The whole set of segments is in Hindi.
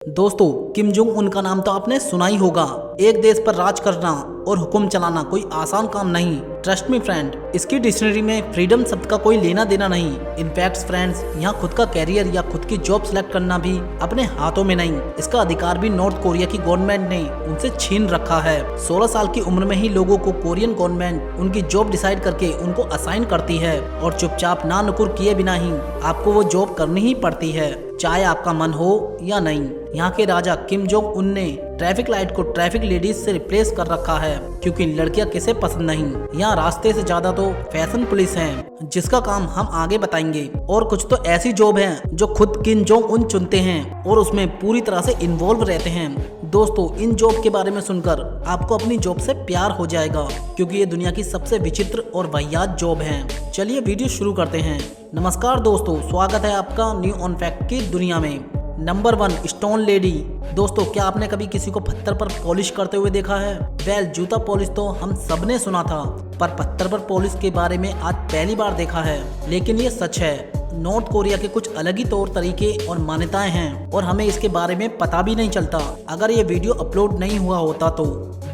दोस्तों, किम जोंग उन का नाम तो आपने सुना ही होगा। एक देश पर राज करना और हुक्म चलाना कोई आसान काम नहीं। ट्रस्ट मी फ्रेंड, इसकी डिक्शनरी में फ्रीडम शब्द का कोई लेना देना नहीं। इनफैक्ट फ्रेंड्स, यहाँ खुद का कैरियर या खुद की जॉब सिलेक्ट करना भी अपने हाथों में नहीं। इसका अधिकार भी नॉर्थ कोरिया की गवर्नमेंट ने उनसे छीन रखा है। 16 साल की उम्र में ही लोगों को कोरियन गवर्नमेंट उनकी जॉब डिसाइड करके उनको असाइन करती है और चुपचाप ना नुकुर किए बिना ही आपको वो जॉब करनी ही पड़ती है, चाहे आपका मन हो या नहीं। यहाँ के राजा किम जोंग उन ने ट्रैफिक लाइट को ट्रैफिक लेडीज से रिप्लेस कर रखा है, क्योंकि लड़कियां किसे पसंद नहीं। यहाँ रास्ते से ज्यादा तो फैशन पुलिस है, जिसका काम हम आगे बताएंगे। और कुछ तो ऐसी जॉब है जो खुद किम जोंग उन चुनते हैं और उसमें पूरी तरह से इन्वॉल्व रहते हैं। दोस्तों, इन जॉब के बारे में सुनकर आपको अपनी जॉब से प्यार हो जाएगा, क्योंकि ये दुनिया की सबसे विचित्र और वाहियात जॉब है। चलिए वीडियो शुरू करते हैं। नमस्कार दोस्तों, स्वागत है आपका न्यू ऑन फैक्ट की दुनिया में। Number 1, stone lady. दोस्तों, क्या आपने कभी किसी को पत्थर पर पॉलिश करते हुए देखा है? वेल, जूता पॉलिश तो हम सबने सुना था, पर पत्थर पर पॉलिश के बारे में आज पहली बार देखा है। लेकिन ये सच है, नॉर्थ कोरिया के कुछ अलग ही तौर तरीके और मान्यताएं हैं और हमें इसके बारे में पता भी नहीं चलता। अगर ये वीडियो अपलोड नहीं हुआ होता तो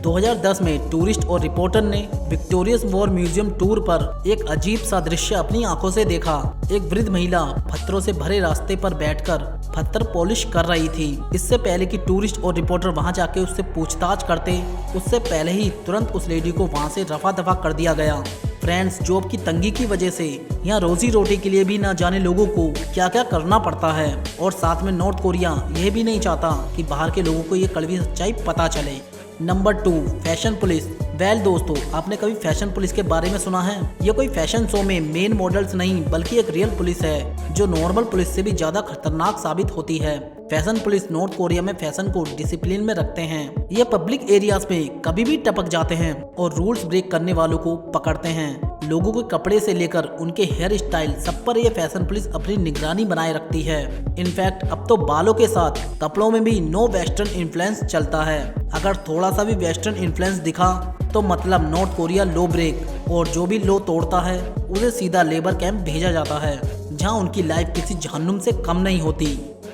2010 में टूरिस्ट और रिपोर्टर ने विक्टोरियस वॉर म्यूजियम टूर पर एक अजीब सा दृश्य अपनी आंखों से देखा। एक वृद्ध महिला पत्थरों से भरे रास्ते पर बैठकर पत्थर पॉलिश कर रही थी। इससे पहले कि टूरिस्ट और रिपोर्टर वहां जाके उससे पूछताछ करते, उससे पहले ही तुरंत उस लेडी को वहां से रफा दफा कर दिया गया। फ्रेंड्स, जॉब की तंगी की वजह से यहाँ रोजी रोटी के लिए भी ना जाने लोगों को क्या क्या करना पड़ता है। और साथ में नॉर्थ कोरिया यह भी नहीं चाहता कि बाहर के लोगों को ये कड़वी सच्चाई पता चले। Number 2, fashion police. वेल दोस्तों, आपने कभी फैशन पुलिस के बारे में सुना है? ये कोई फैशन शो में मेन मॉडल्स नहीं, बल्कि एक रियल पुलिस है जो नॉर्मल पुलिस से भी ज्यादा खतरनाक साबित होती है। फैशन पुलिस नॉर्थ कोरिया में फैशन को डिसिप्लिन में रखते हैं। ये पब्लिक एरियाज में कभी भी टपक जाते हैं और रूल्स ब्रेक करने वालों को पकड़ते हैं। लोगों के कपड़े से लेकर उनके हेयर स्टाइल सब पर ये फैशन पुलिस अपनी निगरानी बनाए रखती है। इनफैक्ट अब तो बालों के साथ कपड़ों में भी नो वेस्टर्न इन्फ्लुएंस चलता है। अगर थोड़ा सा भी वेस्टर्न इन्फ्लुएंस दिखा तो मतलब नॉर्थ कोरिया लो ब्रेक, और जो भी लो तोड़ता है उसे सीधा लेबर कैंप भेजा जाता है, जहां उनकी लाइफ किसी जहन्नुम से कम नहीं होती।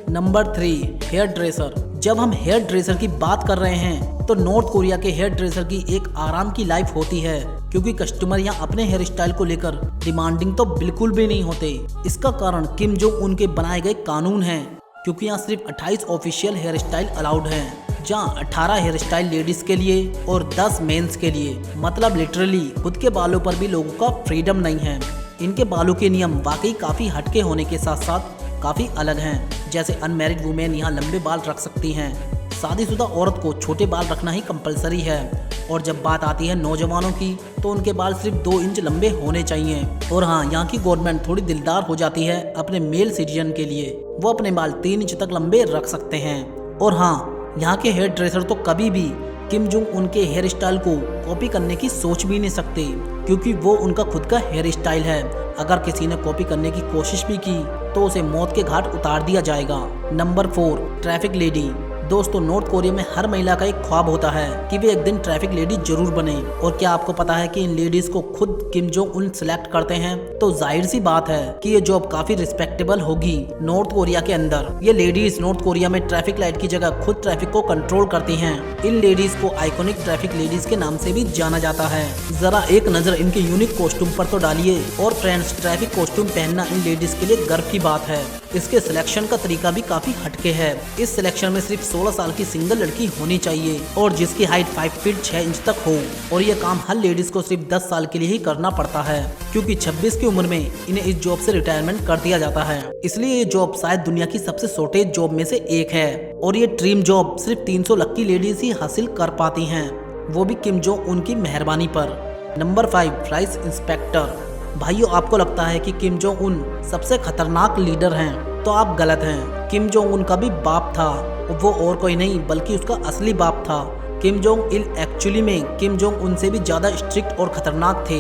Number 3, hairdresser. जब हम हेयर ड्रेसर की बात कर रहे हैं तो नॉर्थ कोरिया के हेयर ड्रेसर की एक आराम की लाइफ होती है, क्योंकि कस्टमर यहाँ अपने हेयर स्टाइल को लेकर डिमांडिंग तो बिल्कुल भी नहीं होते। इसका कारण किम जोंग उन के बनाए गए कानून हैं, क्योंकि यहाँ सिर्फ 28 ऑफिशियल हेयर स्टाइल अलाउड हैं, जहाँ 18 हेयर स्टाइल लेडीज के लिए और 10 मेंस के लिए। मतलब लिटरली खुद के बालों पर भी लोगों का फ्रीडम नहीं है। इनके बालों के नियम वाकई काफी हटके होने के साथ साथ काफी अलग हैं। जैसे अनमैरिड वुमेन यहाँ लंबे बाल रख सकती हैं, शादीशुदा औरत को छोटे बाल रखना ही कंपलसरी है। और जब बात आती है नौजवानों की, तो उनके बाल सिर्फ 2 इंच लंबे होने चाहिए। और हाँ, यहाँ की गवर्नमेंट थोड़ी दिलदार हो जाती है अपने मेल सिटीजन के लिए, वो अपने बाल 3 इंच तक लंबे रख सकते हैं। और हाँ, यहाँ के हेयर ड्रेसर तो कभी भी किम जोंग उनके हेयर स्टाइल को कॉपी करने की सोच भी नहीं सकते, क्योंकि वो उनका खुद का हेयर स्टाइल है। अगर किसी ने कॉपी करने की कोशिश भी की तो उसे मौत के घाट उतार दिया जाएगा। Number 4, traffic lady. दोस्तों, नॉर्थ कोरिया में हर महिला का एक ख्वाब होता है कि वे एक दिन ट्रैफिक लेडी जरूर बने। और क्या आपको पता है कि इन लेडीज को खुद किम जोंग उन सिलेक्ट करते हैं? तो जाहिर सी बात है कि ये जॉब काफी रिस्पेक्टेबल होगी नॉर्थ कोरिया के अंदर। ये लेडीज नॉर्थ कोरिया में ट्रैफिक लाइट की जगह खुद ट्रैफिक को कंट्रोल करती हैं। इन लेडीज को आइकॉनिक ट्रैफिक लेडीज के नाम से भी जाना जाता है। जरा एक नजर इनके यूनिक कॉस्ट्यूम पर तो डालिए। और फ्रेंड्स, ट्रैफिक कॉस्ट्यूम पहनना इन लेडीज के लिए गर्व की बात है। इसके सिलेक्शन का तरीका भी काफी हटके है। इस सिलेक्शन में सिर्फ 16 साल की सिंगल लड़की होनी चाहिए और जिसकी हाइट 5 फीट 6 इंच तक हो। और ये काम हर लेडीज को सिर्फ 10 साल के लिए ही करना पड़ता है, क्योंकि 26 की उम्र में इन्हें इस जॉब से रिटायरमेंट कर दिया जाता है। इसलिए ये जॉब शायद दुनिया की सबसे शॉर्टेज जॉब में से एक है। और ये ड्रीम जॉब सिर्फ 300 लकी लेडीज ही हासिल कर पाती हैं, वो भी किम जोंग उनकी मेहरबानी पर। Number 5, rice inspector. भाइयों, आपको लगता है कि किम जोंग उन सबसे खतरनाक लीडर हैं, तो आप गलत हैं। किम जोंग उन का भी बाप था, वो और कोई नहीं बल्कि उसका असली बाप था। किम जोंग इल एक्चुअली में किम जोंग उन से भी ज्यादा स्ट्रिक्ट और खतरनाक थे।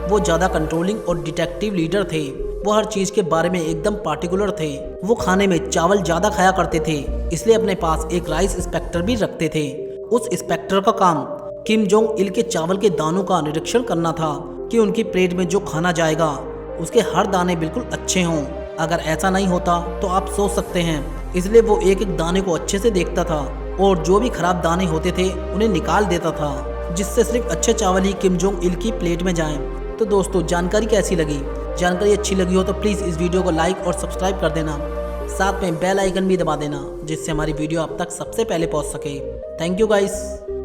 वो ज्यादा कंट्रोलिंग और डिटेक्टिव लीडर थे। वो हर चीज के बारे में एकदम पार्टिकुलर थे। वो खाने में चावल ज्यादा खाया करते थे, इसलिए अपने पास एक राइस इंस्पेक्टर भी रखते थे। उस इंस्पेक्टर का काम किम जोंग इल के चावल के दानों का निरीक्षण करना था कि उनकी प्लेट में जो खाना जाएगा उसके हर दाने बिल्कुल अच्छे हों। अगर ऐसा नहीं होता तो आप सोच सकते हैं इसलिए वो एक एक दाने को अच्छे से देखता था और जो भी खराब दाने होते थे उन्हें निकाल देता था, जिससे सिर्फ अच्छे चावल ही किम जोंग इल की प्लेट में जाएं। तो दोस्तों, जानकारी कैसी लगी? जानकारी अच्छी लगी हो तो प्लीज़ इस वीडियो को लाइक और सब्सक्राइब कर देना, साथ में बेल आइकन भी दबा देना, जिससे हमारी वीडियो आप तक सबसे पहले पहुंच सके। Thank you guys.